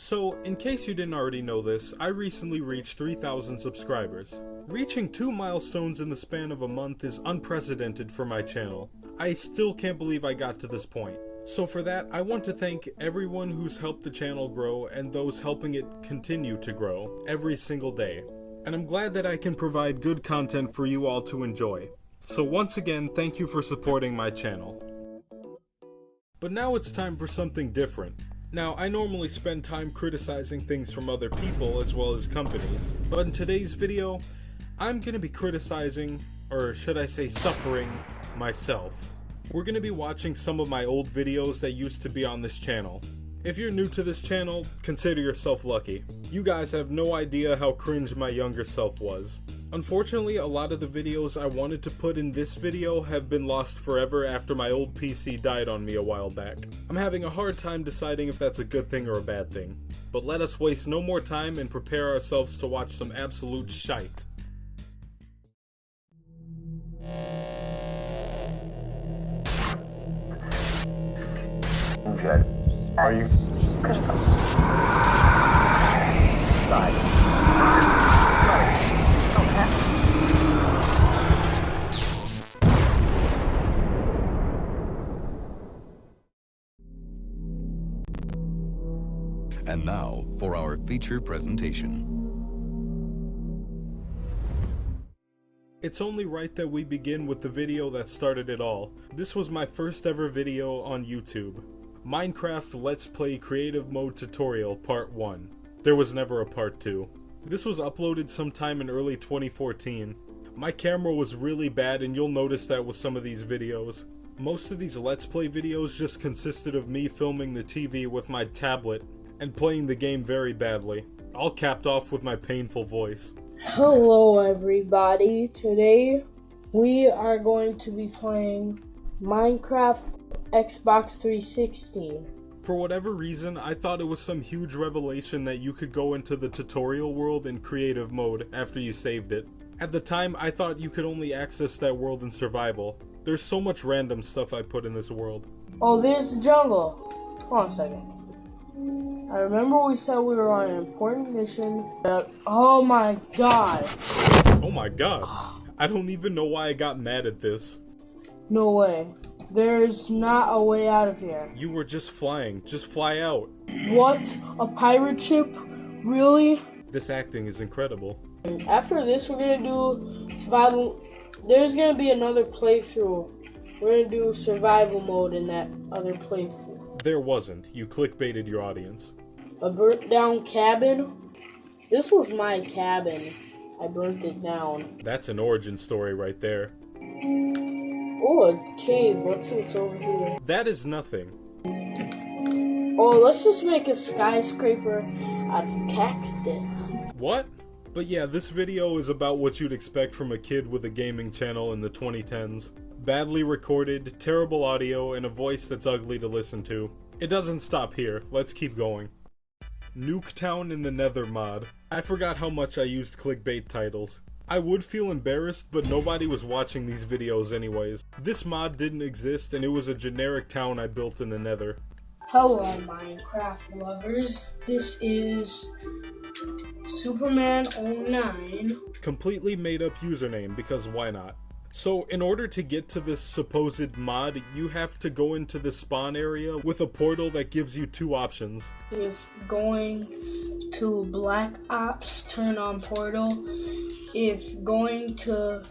So, in case you didn't already know this, I recently reached 3,000 subscribers. Reaching 2 milestones in the span of a month is unprecedented for my channel. I still can't believe I got to this point. So for that, I want to thank everyone who's helped the channel grow and those helping it continue to grow every single day. And I'm glad that I can provide good content for you all to enjoy. So once again, thank you for supporting my channel. But now it's time for something different. Now, I normally spend time criticizing things from other people as well as companies, but in today's video, I'm gonna be criticizing, or should I say suffering, myself. We're gonna be watching some of my old videos that used to be on this channel. If you're new to this channel, consider yourself lucky. You guys have no idea how cringe my younger self was. Unfortunately, a lot of the videos I wanted to put in this video have been lost forever after my old PC died on me a while back. I'm having a hard time deciding if that's a good thing or a bad thing. But let us waste no more time and prepare ourselves to watch some absolute shite. Are you? And now for our feature presentation. It's only right that we begin with the video that started it all. This was my first ever video on YouTube. Minecraft Let's Play Creative Mode Tutorial Part 1. There was never a Part 2. This was uploaded sometime in early 2014. My camera was really bad and you'll notice that with some of these videos. Most of these Let's Play videos just consisted of me filming the TV with my tablet and playing the game very badly, all capped off with my painful voice. Hello everybody, today we are going to be playing Minecraft Xbox 360. For whatever reason, I thought it was some huge revelation that you could go into the tutorial world in creative mode after you saved it. At the time, I thought you could only access that world in survival. There's so much random stuff I put in this world. Oh, there's the jungle. Hold on a second. I remember we said we were on an important mission. Oh my god. Oh my god. I don't even know why I got mad at this. No way. There's not a way out of here. You were just flying. Just fly out. What? A pirate ship? Really? This acting is incredible. After this, we're gonna do survival. There's gonna be another playthrough. We're gonna do survival mode in that other playthrough. There wasn't. You clickbaited your audience. A burnt down cabin? This was my cabin. I burnt it down. That's an origin story right there. Oh, a cave. Let's see what's over here. That is nothing. Oh, let's just make a skyscraper out of cactus. What? But yeah, this video is about what you'd expect from a kid with a gaming channel in the 2010s. Badly recorded, terrible audio, and a voice that's ugly to listen to. It doesn't stop here. Let's keep going. Nuketown in the Nether mod. I forgot how much I used clickbait titles. I would feel embarrassed, but nobody was watching these videos anyways. This mod didn't exist, and it was a generic town I built in the Nether. Hello, Minecraft lovers. This is Superman09. Completely made up username, because why not? So, in order to get to this supposed mod, you have to go into the spawn area with a portal that gives you two options. If going to Black Ops, turn on portal. If going to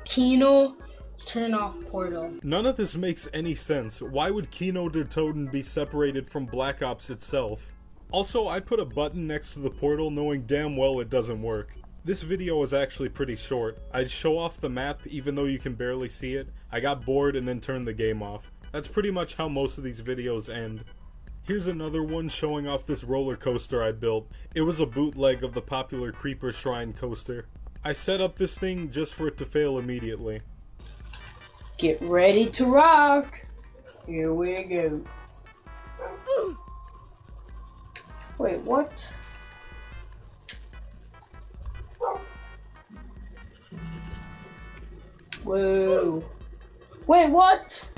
Kino, turn off portal. None of this makes any sense. Why would Kino der Toten be separated from Black Ops itself? Also, I put a button next to the portal knowing damn well it doesn't work. This video is actually pretty short. I'd show off the map even though you can barely see it. I got bored and then turned the game off. That's pretty much how most of these videos end. Here's another one showing off this roller coaster I built. It was a bootleg of the popular Creeper Shrine coaster. I set up this thing just for it to fail immediately. Get ready to rock! Here we go. Wait, what? Whoa. Wait, what?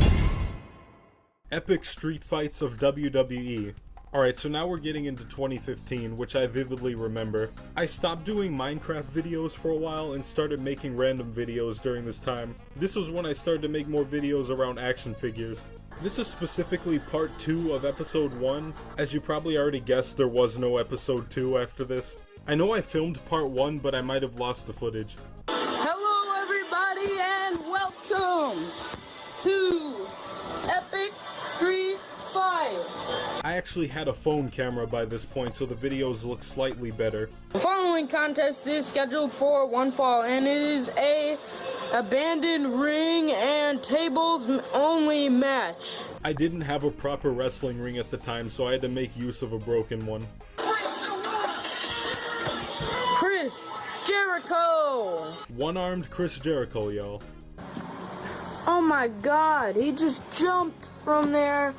Epic street fights of WWE. Alright, so now we're getting into 2015, which I vividly remember. I stopped doing Minecraft videos for a while and started making random videos during this time. This was when I started to make more videos around action figures. This is specifically part 2 of episode 1. As you probably already guessed, there was no episode 2 after this. I know I filmed part 1, but I might have lost the footage. Hello everybody and welcome to Epic Street Fight. I actually had a phone camera by this point, so the videos look slightly better. The following contest is scheduled for one fall and it is a abandoned ring and tables only match. I didn't have a proper wrestling ring at the time, so I had to make use of a broken one. Chris Jericho! One-armed Chris Jericho, y'all. Oh my god, he just jumped from there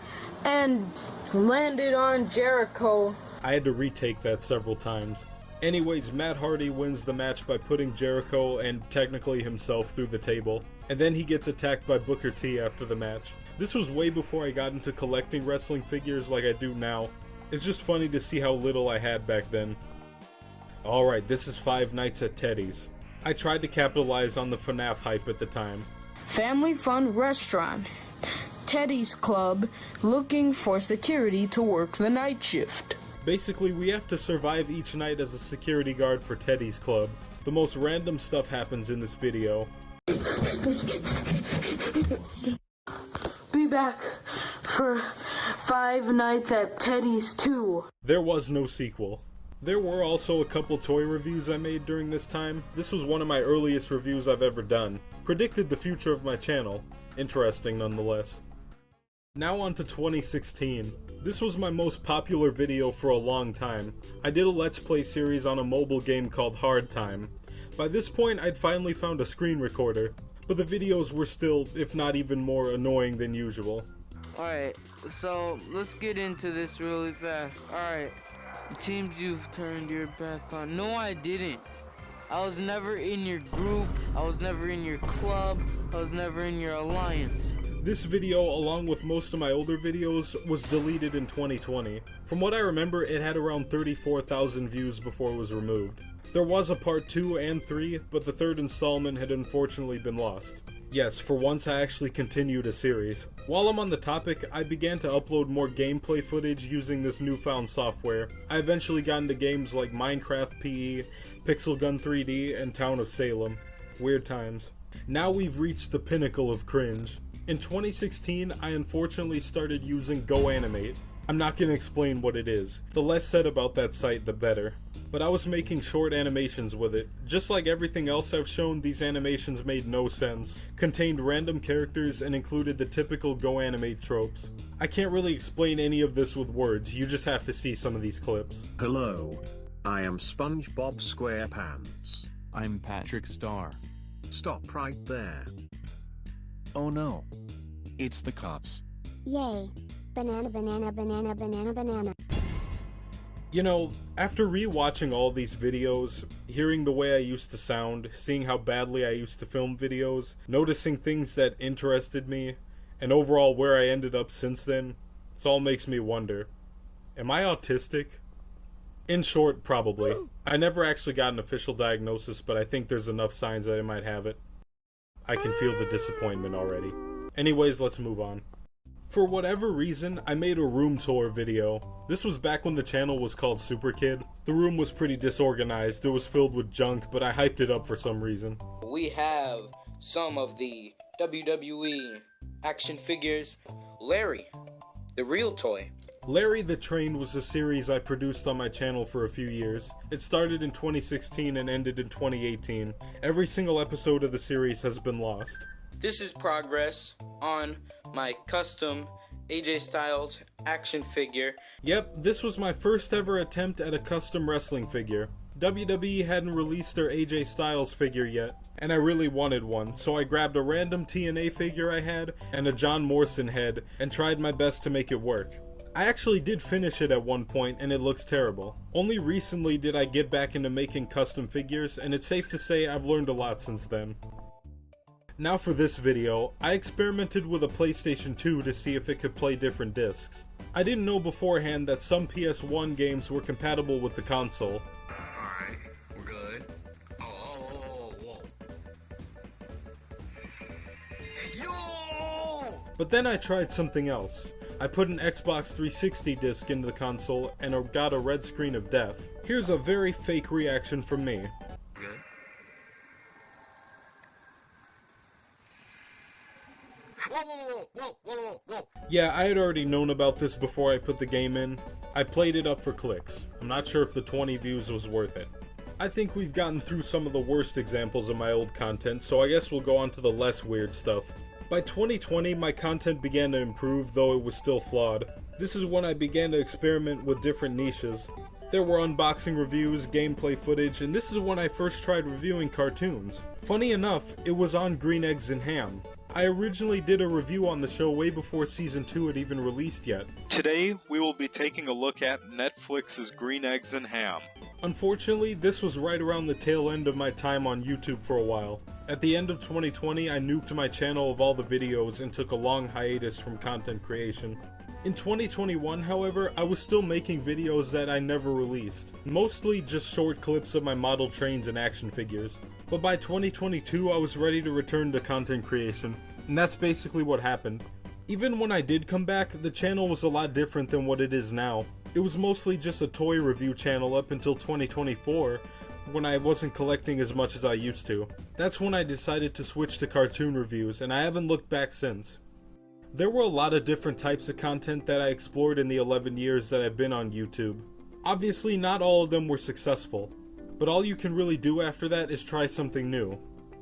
and landed on Jericho. I had to retake that several times. Anyways, Matt Hardy wins the match by putting Jericho and technically himself through the table. And then he gets attacked by Booker T after the match. This was way before I got into collecting wrestling figures like I do now. It's just funny to see how little I had back then. Alright, this is Five Nights at Teddy's. I tried to capitalize on the FNAF hype at the time. Family Fun Restaurant. Teddy's Club looking for security to work the night shift. Basically, we have to survive each night as a security guard for Teddy's Club. The most random stuff happens in this video. Be back for Five Nights at Teddy's 2. There was no sequel. There were also a couple toy reviews I made during this time. This was one of my earliest reviews I've ever done. Predicted the future of my channel. Interesting nonetheless. Now on to 2016. This was my most popular video for a long time. I did a Let's Play series on a mobile game called Hard Time. By this point, I'd finally found a screen recorder, but the videos were still, if not even more, annoying than usual. Alright, so let's get into this really fast. Alright, teams you've turned your back on. No, I didn't. I was never in your group, I was never in your club, I was never in your alliance. This video, along with most of my older videos, was deleted in 2020. From what I remember, it had around 34,000 views before it was removed. There was a part 2 and 3, but the third installment had unfortunately been lost. Yes, for once I actually continued a series. While I'm on the topic, I began to upload more gameplay footage using this newfound software. I eventually got into games like Minecraft PE, Pixel Gun 3D, and Town of Salem. Weird times. Now we've reached the pinnacle of cringe. In 2016, I unfortunately started using GoAnimate. I'm not going to explain what it is. The less said about that site, the better. But I was making short animations with it. Just like everything else I've shown, these animations made no sense, contained random characters, and included the typical GoAnimate tropes. I can't really explain any of this with words, you just have to see some of these clips. Hello. I am SpongeBob SquarePants. I'm Patrick Star. Stop right there. Oh no. It's the cops. Yay. Banana, banana, banana, banana, banana. You know, after rewatching all these videos, hearing the way I used to sound, seeing how badly I used to film videos, noticing things that interested me, and overall where I ended up since then, this all makes me wonder, am I autistic? In short, probably. I never actually got an official diagnosis, but I think there's enough signs that I might have it. I can feel the disappointment already. Anyways, let's move on. For whatever reason, I made a room tour video. This was back when the channel was called Super Kid. The room was pretty disorganized, it was filled with junk, but I hyped it up for some reason. We have some of the WWE action figures. Larry, the real toy. Larry the Train was a series I produced on my channel for a few years. It started in 2016 and ended in 2018. Every single episode of the series has been lost. This is progress on my custom AJ Styles action figure. Yep, this was my first ever attempt at a custom wrestling figure. WWE hadn't released their AJ Styles figure yet, and I really wanted one, so I grabbed a random TNA figure I had and a John Morrison head and tried my best to make it work. I actually did finish it at one point and it looks terrible. Only recently did I get back into making custom figures, and it's safe to say I've learned a lot since then. Now for this video, I experimented with a PlayStation 2 to see if it could play different discs. I didn't know beforehand that some PS1 games were compatible with the console. Alright, we're good. Whoa. Yo! But then I tried something else. I put an Xbox 360 disc into the console and got a red screen of death. Here's a very fake reaction from me. Good. Whoa. Yeah, I had already known about this before I put the game in. I played it up for clicks. I'm not sure if the 20 views was worth it. I think we've gotten through some of the worst examples of my old content, so I guess we'll go on to the less weird stuff. By 2020, my content began to improve, though it was still flawed. This is when I began to experiment with different niches. There were unboxing reviews, gameplay footage, and this is when I first tried reviewing cartoons. Funny enough, it was on Green Eggs and Ham. I originally did a review on the show way before Season 2 had even released yet. Today, we will be taking a look at Netflix's Green Eggs and Ham. Unfortunately, this was right around the tail end of my time on YouTube for a while. At the end of 2020, I nuked my channel of all the videos and took a long hiatus from content creation. In 2021, however, I was still making videos that I never released. Mostly just short clips of my model trains and action figures. But by 2022, I was ready to return to content creation, and that's basically what happened. Even when I did come back, the channel was a lot different than what it is now. It was mostly just a toy review channel up until 2024, when I wasn't collecting as much as I used to. That's when I decided to switch to cartoon reviews, and I haven't looked back since. There were a lot of different types of content that I explored in the 11 years that I've been on YouTube. Obviously, not all of them were successful, but all you can really do after that is try something new.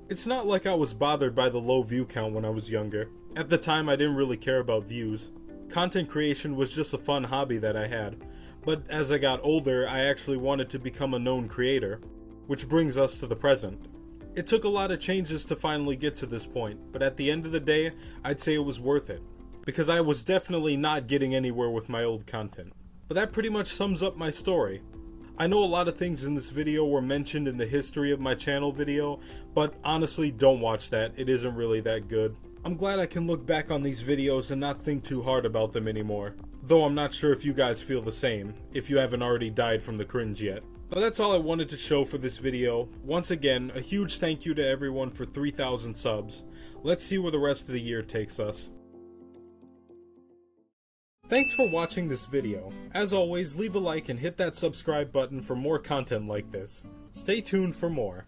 It's not like I was bothered by the low view count when I was younger. At the time, I didn't really care about views. Content creation was just a fun hobby that I had, but as I got older, I actually wanted to become a known creator, which brings us to the present. It took a lot of changes to finally get to this point, but at the end of the day, I'd say it was worth it, because I was definitely not getting anywhere with my old content. But that pretty much sums up my story. I know a lot of things in this video were mentioned in the history of my channel video, but honestly, don't watch that. It isn't really that good. I'm glad I can look back on these videos and not think too hard about them anymore. Though I'm not sure if you guys feel the same, if you haven't already died from the cringe yet. But that's all I wanted to show for this video. Once again, a huge thank you to everyone for 3,000 subs. Let's see where the rest of the year takes us. Thanks for watching this video. As always, leave a like and hit that subscribe button for more content like this. Stay tuned for more.